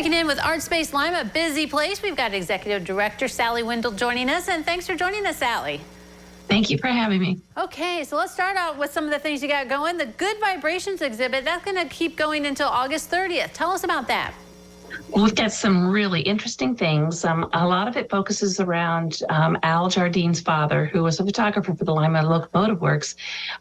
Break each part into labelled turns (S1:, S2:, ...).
S1: Checking in with ArtSpace Lima, a busy place. We've got Executive Director Sally Windle joining us, and thanks for joining us, Sally.
S2: Thank you for having me.
S1: Okay, so let's start out with some of the things you got going. The Good Vibrations exhibit, that's going to keep going until August 30th. Tell us about that.
S2: We've got some really interesting things. A lot of it focuses around Al Jardine's father, who was a photographer for the Lima Locomotive Works,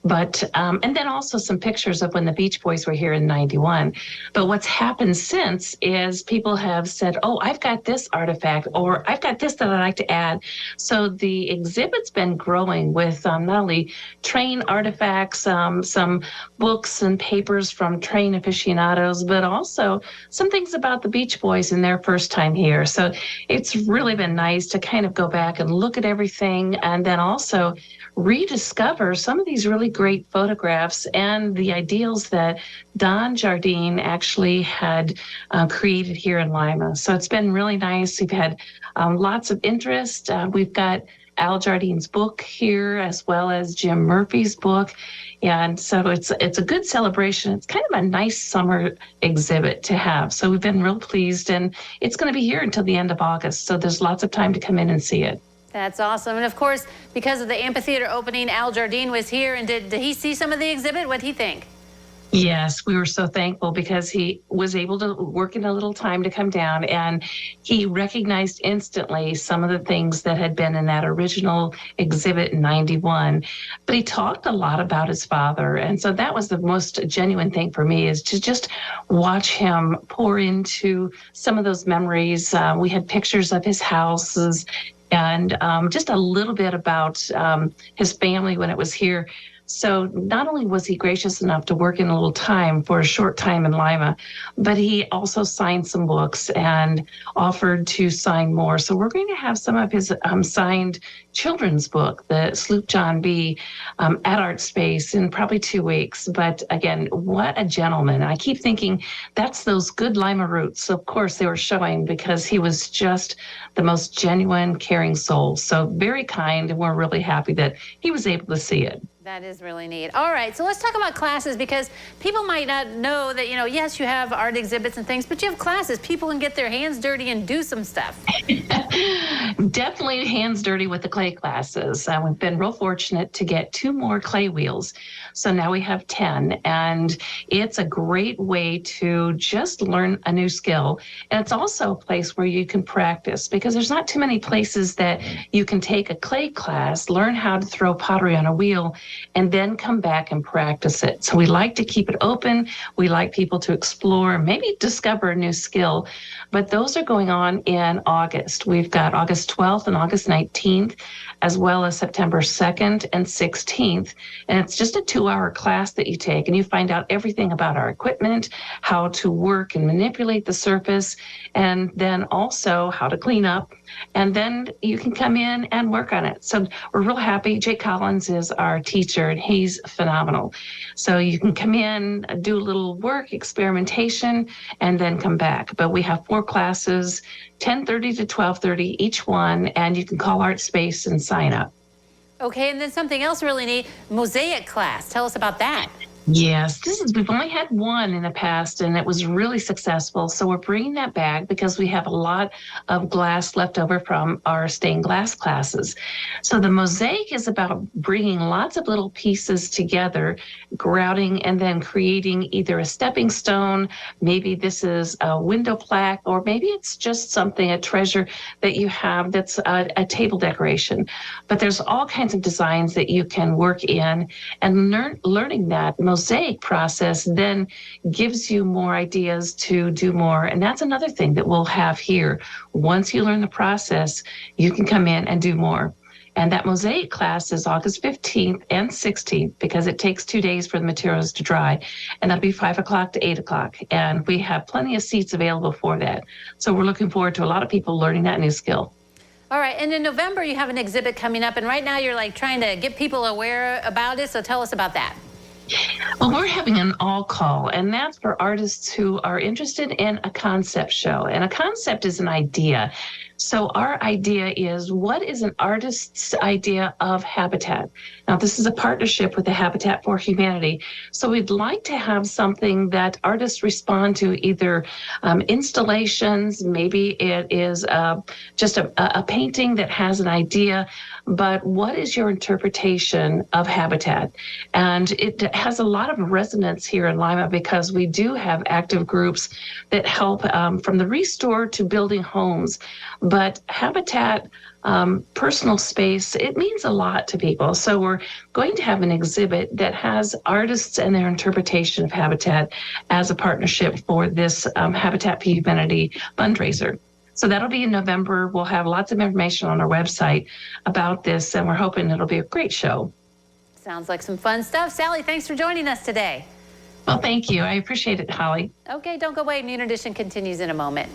S2: but and then also some pictures of when the Beach Boys were here in '91. But what's happened since is people have said, "Oh, I've got this artifact," or "I've got this that I'd like to add." So the exhibit's been growing with not only train artifacts, some books and papers from train aficionados, but also some things about the Beach Boys in their first time here. So it's really been nice to kind of go back and look at everything and then also rediscover some of these really great photographs and the ideals that Don Jardine actually had created here in Lima. So it's been really nice. We've had lots of interest. We've got Al Jardine's book here, as well as Jim Murphy's book. And so it's a good celebration. It's kind of a nice summer exhibit to have. So we've been real pleased, and it's going to be here until the end of August. So there's lots of time to come in and see it.
S1: That's awesome. And of course, because of the amphitheater opening, Al Jardine was here. And did he see some of the exhibit? What did he think?
S2: Yes, we were so thankful because he was able to work in a little time to come down, and he recognized instantly some of the things that had been in that original exhibit in '91. But he talked a lot about his father. And so that was the most genuine thing for me, is to just watch him pour into some of those memories. We had pictures of his houses and just a little bit about his family when it was here. So not only was he gracious enough to work in a little time for a short time in Lima, but he also signed some books and offered to sign more. So we're going to have some of his signed children's book, the Sloop John B, at ArtSpace in probably 2 weeks. But again, what a gentleman. I keep thinking that's those good Lima roots. Of course, they were showing because he was just the most genuine, caring soul. So very kind, and we're really happy that he was able to see it.
S1: That is really neat. All right, so let's talk about classes, because people might not know that, yes, you have art exhibits and things, but you have classes. People can get their hands dirty and do some stuff.
S2: Definitely hands dirty with the clay classes. We've been real fortunate to get 2 more clay wheels. So now we have 10, and it's a great way to just learn a new skill. And it's also a place where you can practice, because there's not too many places that you can take a clay class, learn how to throw pottery on a wheel, and then come back and practice it. So we like to keep it open. We like people to explore, maybe discover a new skill. But those are going on in August. We've got August 12th and August 19th, as well as September 2nd and 16th. And it's just a 2-hour class that you take, and you find out everything about our equipment, how to work and manipulate the surface, and then also how to clean up. And then you can come in and work on it. So we're real happy. Jay Collins is our teacher, and he's phenomenal. So you can come in, do a little work, experimentation, and then come back. But we have 4 classes, 10:30 to 12:30 each one, and you can call ArtSpace and sign up.
S1: Okay, and then something else really neat, mosaic class. Tell us about that.
S2: Yes, we've only had 1 in the past, and it was really successful. So we're bringing that back because we have a lot of glass left over from our stained glass classes. So the mosaic is about bringing lots of little pieces together, grouting, and then creating either a stepping stone. Maybe this is a window plaque, or maybe it's just something, a treasure that you have that's a table decoration. But there's all kinds of designs that you can work in, and learning that mosaic process then gives you more ideas to do more. And that's another thing that we'll have here. Once you learn the process, you can come in and do more. And that mosaic class is August 15th and 16th, because it takes 2 days for the materials to dry. And that'll be 5 o'clock to 8 o'clock. And we have plenty of seats available for that. So we're looking forward to a lot of people learning that new skill.
S1: All right, and in November, you have an exhibit coming up. And right now, you're trying to get people aware about it. So tell us about that.
S2: Well, we're having an all call, and that's for artists who are interested in a concept show. And a concept is an idea. So, our idea is, what is an artist's idea of habitat? Now, this is a partnership with the Habitat for Humanity. So, we'd like to have something that artists respond to, either installations, maybe it is just a painting that has an idea, but what is your interpretation of habitat? And it has a lot of resonance here in Lima because we do have active groups that help from the restore to building homes. But habitat, personal space, it means a lot to people. So we're going to have an exhibit that has artists and their interpretation of habitat as a partnership for this Habitat for Humanity fundraiser. So that'll be in November. We'll have lots of information on our website about this, and we're hoping it'll be a great show.
S1: Sounds like some fun stuff. Sally, thanks for joining us today.
S2: Well, thank you. I appreciate it, Holly.
S1: Okay, don't go away. Noon Edition continues in a moment.